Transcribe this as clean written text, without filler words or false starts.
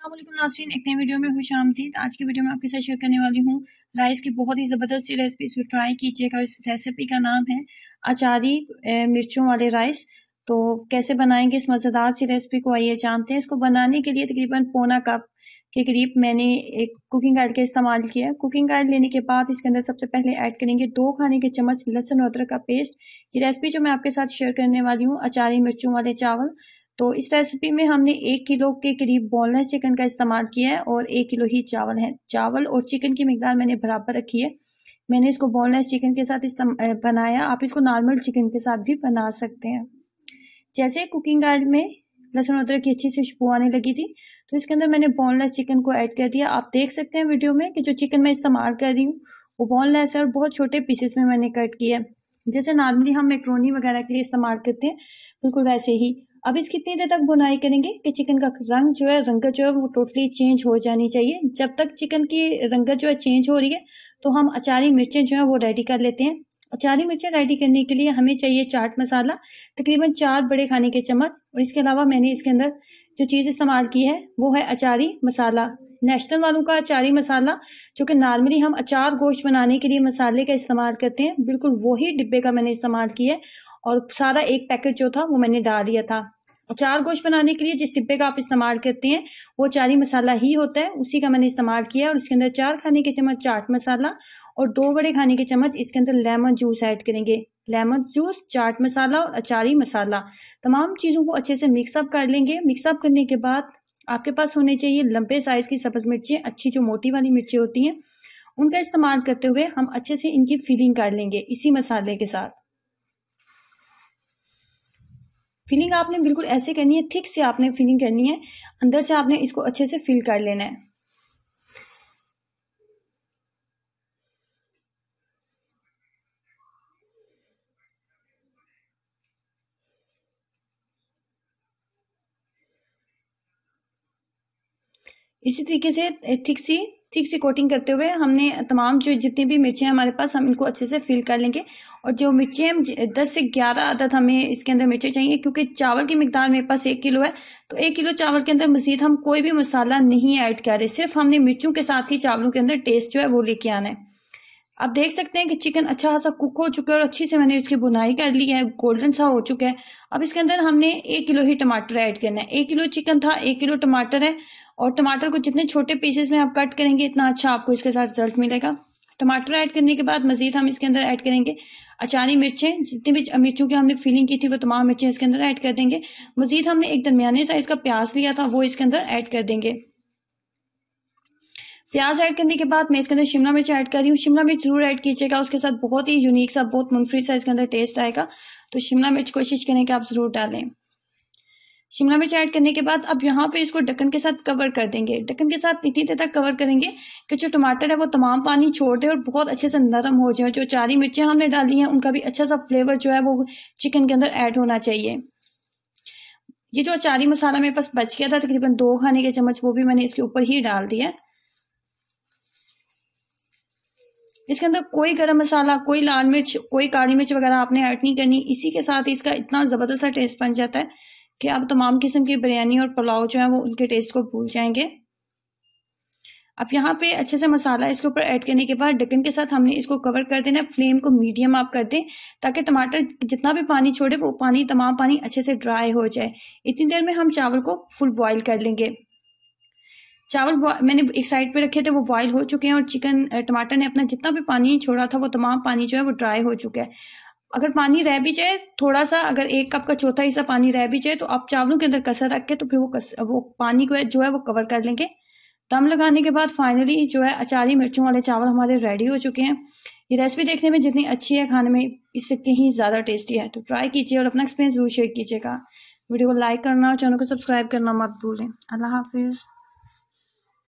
अस्सलामुअलैकुम नाज़रीन, एक नई वीडियो में खुश आमदीद। आज की वीडियो में आपके साथ शेयर करने वाली हूँ राइस की बहुत ही ज़बरदस्त सी रेसिपी। इसको ट्राई कीजिएगा। इस रेसिपी का नाम है अचारी मिर्चों वाले राइस। तो कैसे बनाएंगे इस मज़ेदार सी रेसिपी को, आइए जानते हैं। इसको बनाने के लिए तकरीबन पौना कप के करीब मैंने एक कुकिंग ऑयल का इस्तेमाल किया। कुकिंग ऑयल लेने के बाद इसके अंदर सबसे पहले ऐड करेंगे 2 खाने के चम्मच लहसुन और अदरक का पेस्ट। ये रेसिपी जो मैं आपके साथ शेयर करने वाली हूँ अचारी मिर्चों वाले चावल। तो इस रेसिपी में हमने 1 किलो के करीब बोनलेस चिकन का इस्तेमाल किया है और 1 किलो ही चावल है। चावल और चिकन की मिकदार मैंने बराबर रखी है। मैंने इसको बोनलेस चिकन के साथ बनाया। आप इसको नॉर्मल चिकन के साथ भी बना सकते हैं। जैसे कुकिंग ऑयल में लहसुन अदरक की अच्छी सी खुशबू आने लगी थी तो इसके अंदर मैंने बोनलेस चिकन को ऐड कर दिया। आप देख सकते हैं वीडियो में कि जो चिकन मैं इस्तेमाल कर रही हूँ वो बोनलेस है और बहुत छोटे पीसेस में मैंने कट किया है, जैसे नॉर्मली हम मैक्रोनी वगैरह के लिए इस्तेमाल करते हैं, बिल्कुल वैसे ही। अब इसकी कितनी देर तक बुनाई करेंगे कि चिकन का रंगत जो है वो टोटली चेंज हो जानी चाहिए। जब तक चिकन की रंगत जो है चेंज हो रही है तो हम अचारी मिर्चें जो है वो रेडी कर लेते हैं। अचारी मिर्चें रेडी करने के लिए हमें चाहिए चाट मसाला, तकरीबन 4 बड़े खाने के चम्मच। और इसके अलावा मैंने इसके अंदर जो चीज़ इस्तेमाल की है वो है अचारी मसाला, नेशनल वालों का अचारी मसाला, जो कि नॉर्मली हम अचार गोश्त बनाने के लिए मसाले का इस्तेमाल करते हैं, बिल्कुल वही डिब्बे का मैंने इस्तेमाल किया है। और सारा एक पैकेट जो था वो मैंने डाल दिया था। अचार गोश्त बनाने के लिए जिस डिब्बे का आप इस्तेमाल करते हैं वो अचारी मसाला ही होता है, उसी का मैंने इस्तेमाल किया। और इसके अंदर 4 खाने के चम्मच चाट मसाला और 2 बड़े खाने के चम्मच इसके अंदर लेमन जूस ऐड करेंगे। लेमन जूस, चाट मसाला और अचारी मसाला, तमाम चीज़ों को अच्छे से मिक्सअप कर लेंगे। मिक्सअप करने के बाद आपके पास होने चाहिए लंबे साइज की सब्ज मिर्चें, अच्छी जो मोटी वाली मिर्चें होती हैं उनका इस्तेमाल करते हुए हम अच्छे से इनकी फिलिंग कर लेंगे इसी मसाले के साथ। फिलिंग आपने बिल्कुल ऐसे करनी है, थिक से आपने फिलिंग करनी है, अंदर से आपने इसको अच्छे से फिल कर लेना है। इसी तरीके से थिक सी कोटिंग करते हुए हमने तमाम जो जितनी भी मिर्चें हमारे पास हम इनको अच्छे से फिल कर लेंगे। और जो मिर्चें 10 से 11 अदद हमें इसके अंदर मिर्चें चाहिए, क्योंकि चावल की मिकदार मेरे पास 1 किलो है। तो 1 किलो चावल के अंदर मजीद हम कोई भी मसाला नहीं ऐड कर रहे, सिर्फ हमने मिर्चों के साथ ही चावलों के अंदर टेस्ट जो है वो लेके आना है। आप देख सकते हैं कि चिकन अच्छा खासा कुक हो चुका है और अच्छी से मैंने इसकी बुनाई कर ली है, गोल्डन सा हो चुका है। अब इसके अंदर हमने 1 किलो ही टमाटर ऐड करना है। 1 किलो चिकन था, 1 किलो टमाटर है। और टमाटर को जितने छोटे पीसेस में आप कट करेंगे इतना अच्छा आपको इसके साथ रिजल्ट मिलेगा। टमाटर ऐड करने के बाद मजीद हम इसके अंदर ऐड करेंगे अचारी मिर्चें, जितनी भी मिर्चों की हमने फिलिंग की थी वो तमाम मिर्चें इसके अंदर ऐड कर देंगे। मजीद हमने एक दरमियाने साइज का प्याज लिया था वो इसके अंदर ऐड कर देंगे। प्याज ऐड करने के बाद मैं इसके अंदर शिमला मिर्च ऐड कर रही हूँ। शिमला मिर्च जरूर ऐड कीजिएगा, उसके साथ बहुत ही यूनिक सा, बहुत मुनफरिद सा इसके अंदर टेस्ट आएगा। तो शिमला मिर्च कोशिश करें कि आप जरूर डालें। शिमला मिर्च ऐड करने के बाद अब यहाँ पे इसको ढक्कन के साथ कवर कर देंगे। ढक्कन के साथ इतनी देर तक कवर करेंगे कि जो टमाटर है वो तमाम पानी छोड़ दे और बहुत अच्छे से नरम हो जाए। जो चारी मिर्चें हमने डाली हैं उनका भी अच्छा सा फ्लेवर जो है वो चिकन के अंदर ऐड होना चाहिए। ये जो अचारी मसाला मेरे पास बच गया था तकरीबन 2 खाने के चम्मच, वो भी मैंने इसके ऊपर ही डाल दिया। इसके अंदर कोई गरम मसाला, कोई लाल मिर्च, कोई काली मिर्च वगैरह आपने ऐड नहीं करनी। इसी के साथ इसका इतना ज़बरदस्त सा टेस्ट बन जाता है कि आप तमाम किस्म की बिरयानी और पुलाव जो है वो उनके टेस्ट को भूल जाएंगे। अब यहाँ पे अच्छे से मसाला इसके ऊपर ऐड करने के बाद ढक्कन के साथ हमने इसको कवर कर देना है। फ्लेम को मीडियम आप कर दें ताकि टमाटर जितना भी पानी छोड़े वो तमाम पानी अच्छे से ड्राई हो जाए। इतनी देर में हम चावल को फुल बॉयल कर लेंगे। चावल मैंने एक साइड पे रखे थे, वो बॉईल हो चुके हैं और चिकन टमाटर ने अपना जितना भी पानी छोड़ा था वो तमाम पानी जो है वो ड्राई हो चुका है। अगर पानी रह भी जाए थोड़ा सा, अगर 1 कप का चौथा हिस्सा पानी रह भी जाए तो आप चावलों के अंदर कसर रख के तो फिर वो पानी को जो है वो कवर कर लेंगे। दम लगाने के बाद फाइनली जो है अचारी मिर्चों वाले चावल हमारे रेडी हो चुके हैं। ये रेसिपी देखने में जितनी अच्छी है, खाने में इससे कहीं ज़्यादा टेस्टी है। तो ट्राई कीजिए और अपना एक्सपीरियंस जरूर शेयर कीजिएगा। वीडियो को लाइक करना और चैनल को सब्सक्राइब करना मत भूलें। अल्लाह हाफिज़।